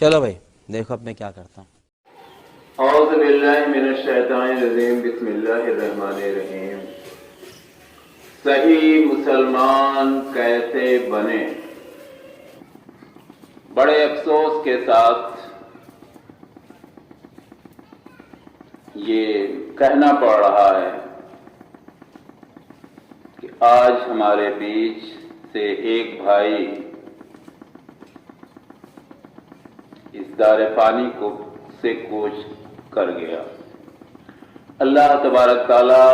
چلو بھائی دیکھو اب میں کیا کرتا ہوں. اعوذ باللہ من الشیطان الرجیم بسم اللہ الرحمن الرحیم. صحیح مسلمان کیسے بنے؟ بڑے افسوس کے ساتھ یہ کہنا پڑ رہا ہے کہ آج ہمارے بیچ سے ایک بھائی اس دار فانی کو سے کوچ کر گیا. اللہ تبارک تعالی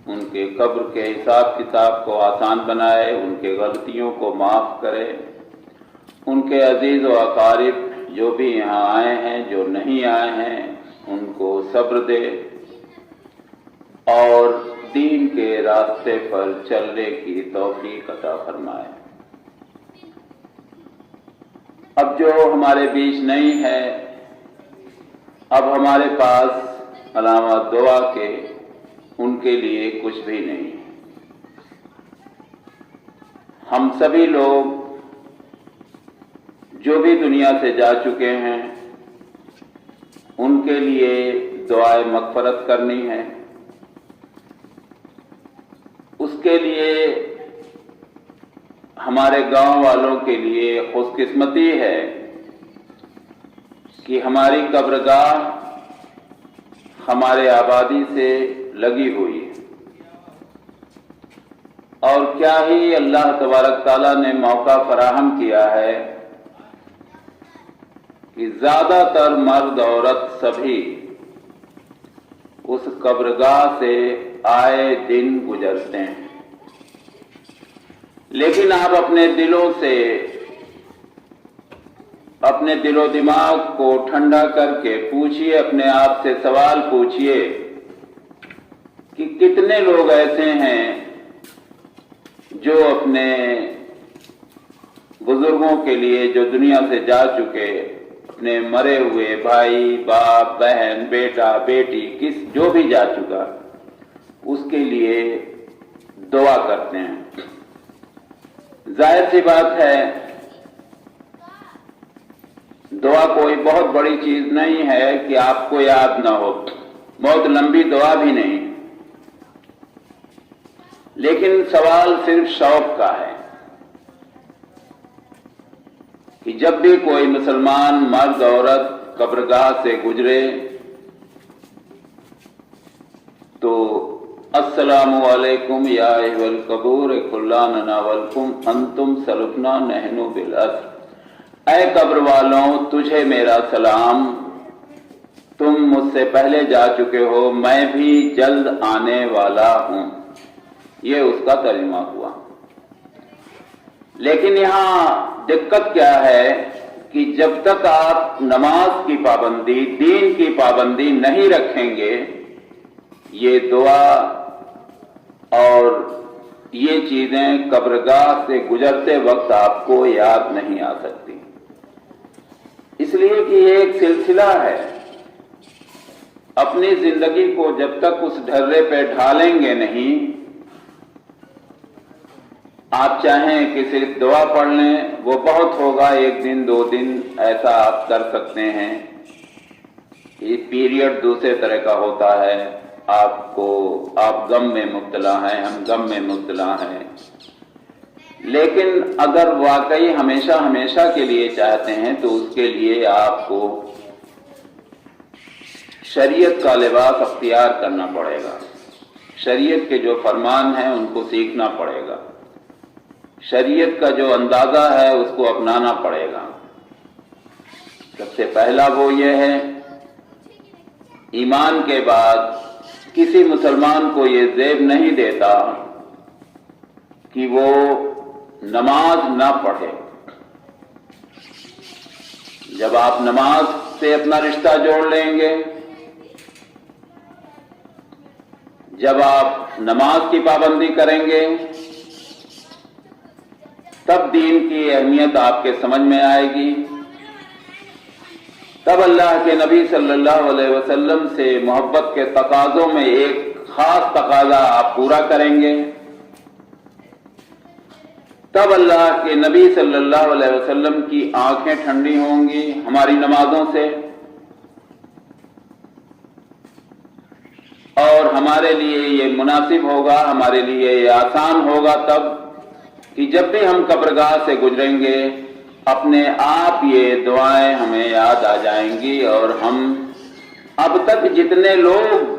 ان کے قبر کے حساب کتاب کو آسان بنائے، ان کے غلطیوں کو معاف کرے، ان کے عزیز و اقارب جو بھی یہاں آئے ہیں جو نہیں آئے ہیں ان کو صبر دے اور دین کے راستے پر چلنے کی توفیق عطا فرمائے. اب جو ہمارے بیچ نہیں ہے، اب ہمارے پاس علاوہ دعا کے ان کے لیے کچھ بھی نہیں. ہم سبھی لوگ جو بھی دنیا سے جا چکے ہیں ان کے لیے دعائے مغفرت کرنی ہے. اس کے لیے ہمارے گاؤں والوں کے لیے خوش قسمتی ہے کہ ہماری قبرگاہ ہمارے آبادی سے لگی ہوئی ہے، اور کیا ہی اللہ تبارک تعالیٰ نے موقع فراہم کیا ہے کہ زیادہ تر مرد عورت سبھی اس قبرگاہ سے آئے دن گزرتے ہیں. لیکن آپ اپنے دلوں سے، اپنے دل و دماغ کو ٹھنڈا کر کے پوچھئے، اپنے آپ سے سوال پوچھئے کہ کتنے لوگ ایسے ہیں جو اپنے بزرگوں کے لیے جو دنیا سے جا چکے، اپنے مرے ہوئے بھائی باپ بہن بیٹا بیٹی جو بھی جا چکا اس کے لیے دعا کرتے ہیں. ظاہر سی بات ہے دعا کوئی بہت بڑی چیز نہیں ہے کہ آپ کو یاد نہ ہو، بہت لمبی دعا بھی نہیں، لیکن سوال صرف شوق کا ہے کہ جب بھی کوئی مسلمان مرد عورت قبرگاہ سے گزرے تو السلام علیکم یا ایھا القبور کلنا ولکم انتم سلفنا نحن بالاسر. اے قبر والوں تجھے میرا سلام، تم مجھ سے پہلے جا چکے ہو، میں بھی جلد آنے والا ہوں. یہ اس کا ترجمہ ہوا. لیکن یہاں دقت کیا ہے کہ جب تک آپ نماز کی پابندی، دین کی پابندی نہیں رکھیں گے، یہ دعا اور یہ چیزیں قبرگاہ سے گزرتے وقت آپ کو یاد نہیں آ سکتی. اس لیے کہ یہ ایک سلسلہ ہے. اپنی زندگی کو جب تک اس ڈھرے پہ ڈھالیں گے نہیں، آپ چاہیں کہ صرف دعا پڑھ لیں وہ بہت ہوگا، ایک دن دو دن ایسا آپ کر سکتے ہیں. یہ پیریڈ دوسرے طرح کا ہوتا ہے. آپ غم میں مبتلا ہیں، ہم غم میں مبتلا ہیں. لیکن اگر واقعی ہمیشہ ہمیشہ کے لیے چاہتے ہیں تو اس کے لیے آپ کو شریعت کا لباس اختیار کرنا پڑے گا. شریعت کے جو فرمان ہیں ان کو سیکھنا پڑے گا. شریعت کا جو اندازہ ہے اس کو اپنانا پڑے گا. سب سے پہلا وہ یہ ہے، ایمان کے بعد کسی مسلمان کو یہ زیب نہیں دیتا کہ وہ نماز نہ پڑھے. جب آپ نماز سے اپنا رشتہ جوڑ لیں گے، جب آپ نماز کی پابندی کریں گے، تب دین کی اہمیت آپ کے سمجھ میں آئے گی. تب اللہ کے نبی صلی اللہ علیہ وسلم سے محبت کے تقاضوں میں ایک خاص تقاضا آپ پورا کریں گے. تب اللہ کے نبی صلی اللہ علیہ وسلم کی آنکھیں ٹھنڈی ہوں گی ہماری نمازوں سے، اور ہمارے لیے یہ مناسب ہوگا، ہمارے لیے یہ آسان ہوگا تب کہ جب بھی ہم قبرگاہ سے گزریں گے اپنے آپ یہ دعائیں ہمیں یاد آ جائیں گی، اور ہم اب تک جتنے لوگ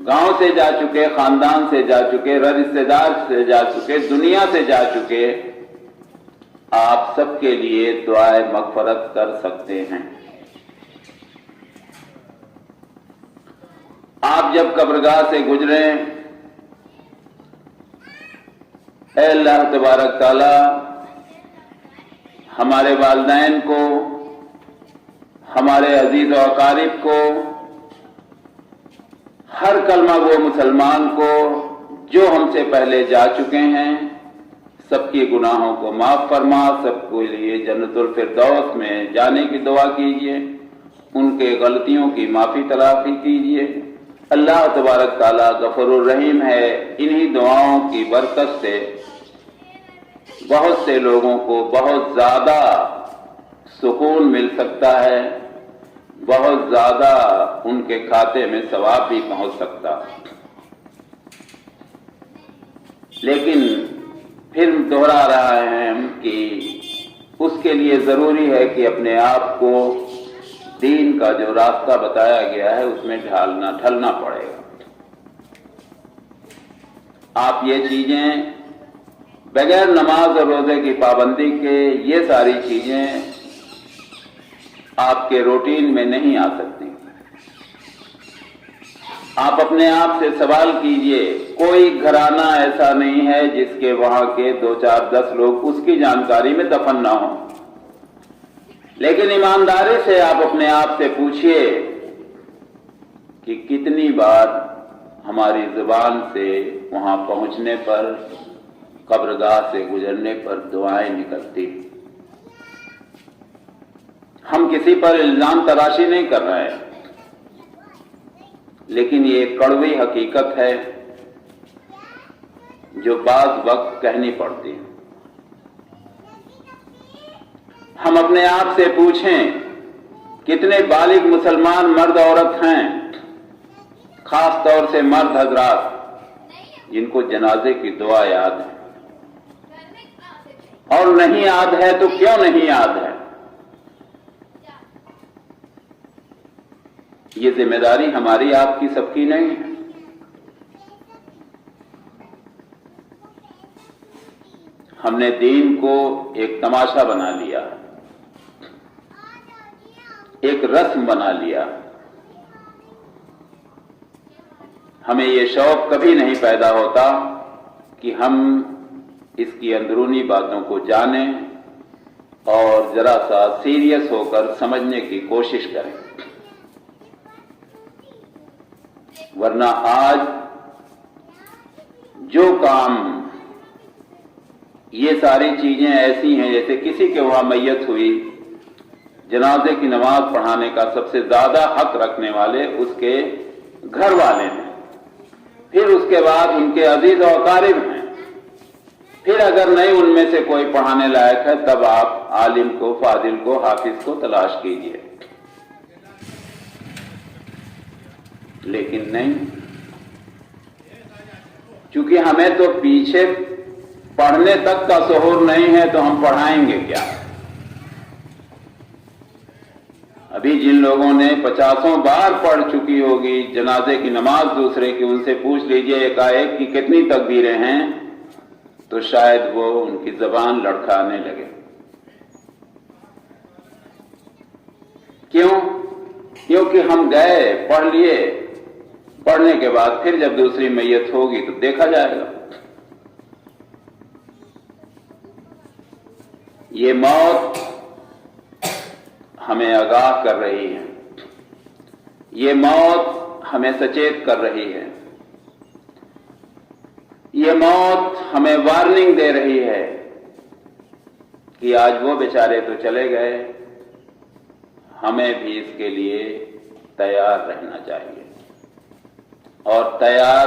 گاؤں سے جا چکے، خاندان سے جا چکے، رشتے دار سے جا چکے، دنیا سے جا چکے، آپ سب کے لیے دعائیں مغفرت کر سکتے ہیں۔ آپ جب قبرگاہ سے گزریں، اے اللہ تبارک تعالی ہمارے والدین کو، ہمارے عزیز و اقارب کو، ہر کلمہ گو مسلمان کو جو ہم سے پہلے جا چکے ہیں، سب کی گناہوں کو معاف فرما، سب کے لیے جنت الفردوس میں جانے کی دعا کیجیے، ان کے غلطیوں کی معافی تلافی کیجیے۔ اللہ تبارک تعالیٰ غفور الرحیم ہے، انہی دعاؤں کی برکت سے بہت سے لوگوں کو بہت زیادہ سکون مل سکتا ہے، بہت زیادہ ان کے کھاتے میں ثواب بھی پہنچ سکتا ہے۔ لیکن پھر دوہرا رہا ہے ہم کہ اس کے لیے ضروری ہے کہ اپنے آپ کو دین کا جو راستہ بتایا گیا ہے اس میں ڈھلنا پڑے گا۔ آپ یہ چیزیں بغیر نماز اور روزے کی پابندی کے، یہ ساری چیزیں آپ کے روٹین میں نہیں آ سکتی۔ آپ اپنے آپ سے سوال کیجئے، کوئی گھرانہ ایسا نہیں ہے جس کے وہاں کے 2 4 10 لوگ اس کی جانکاری میں دفن نہ ہوں، لیکن ایمانداری سے آپ اپنے آپ سے پوچھئے کہ کتنی بار ہماری زبان سے وہاں پہنچنے پر، قبرگاہ سے گزرنے پر دعائیں نکلتی۔ ہم کسی پر الزام تراشی نہیں کر رہے ہیں، لیکن یہ ایک کڑوی حقیقت ہے جو بعض وقت کہنی پڑتی ہے۔ ہم اپنے آپ سے پوچھیں کتنے بالغ مسلمان مرد عورت ہیں، خاص طور سے مرد حضرات، جن کو جنازے کی دعا یاد ہے، اور نہیں یاد ہے تو کیوں نہیں یاد ہے؟ یہ ذمہ داری ہماری آپ کی سب کی نہیں ہے۔ ہم نے دین کو ایک تماشا بنا لیا، ایک رسم بنا لیا۔ ہمیں یہ شوق کبھی نہیں پیدا ہوتا کہ ہم اس کی اندرونی باتوں کو جانیں اور ذرا سا سیریس ہو کر سمجھنے کی کوشش کریں، ورنہ آج جو کام، یہ ساری چیزیں ایسی ہیں جیسے کسی کے وہاں میت ہوئی، جنازے کی نماز پڑھانے کا سب سے زیادہ حق رکھنے والے اس کے گھر والے ہیں، پھر اس کے بعد ان کے عزیز و اقارب ہیں، پھر اگر نہیں ان میں سے کوئی پڑھانے لائق ہے تب آپ عالم کو، فاضل کو، حافظ کو تلاش کیجئے۔ لیکن نہیں، چونکہ ہمیں تو پیچھے پڑھنے تک کا شعور نہیں ہے تو ہم پڑھائیں گے کیا؟ ابھی جن لوگوں نے 50 بار پڑھ چکی ہوگی جنازے کی نماز دوسرے کی، ان سے پوچھ لیجئے ایک کی کتنی تکبیریں ہیں، تو شاید وہ ان کی زبان لڑکھانے لگے۔ کیوں؟ کیونکہ ہم گئے، پڑھ لیے، پڑھنے کے بعد پھر جب دوسری میت ہوگی تو دیکھا جائے گا۔ یہ موت ہمیں آگاہ کر رہی ہے، یہ موت ہمیں سچیت کر رہی ہے، یہ موت ہمیں وارننگ دے رہی ہے کہ آج وہ بیچارے تو چلے گئے، ہمیں بھی اس کے لیے تیار رہنا چاہیے، اور تیار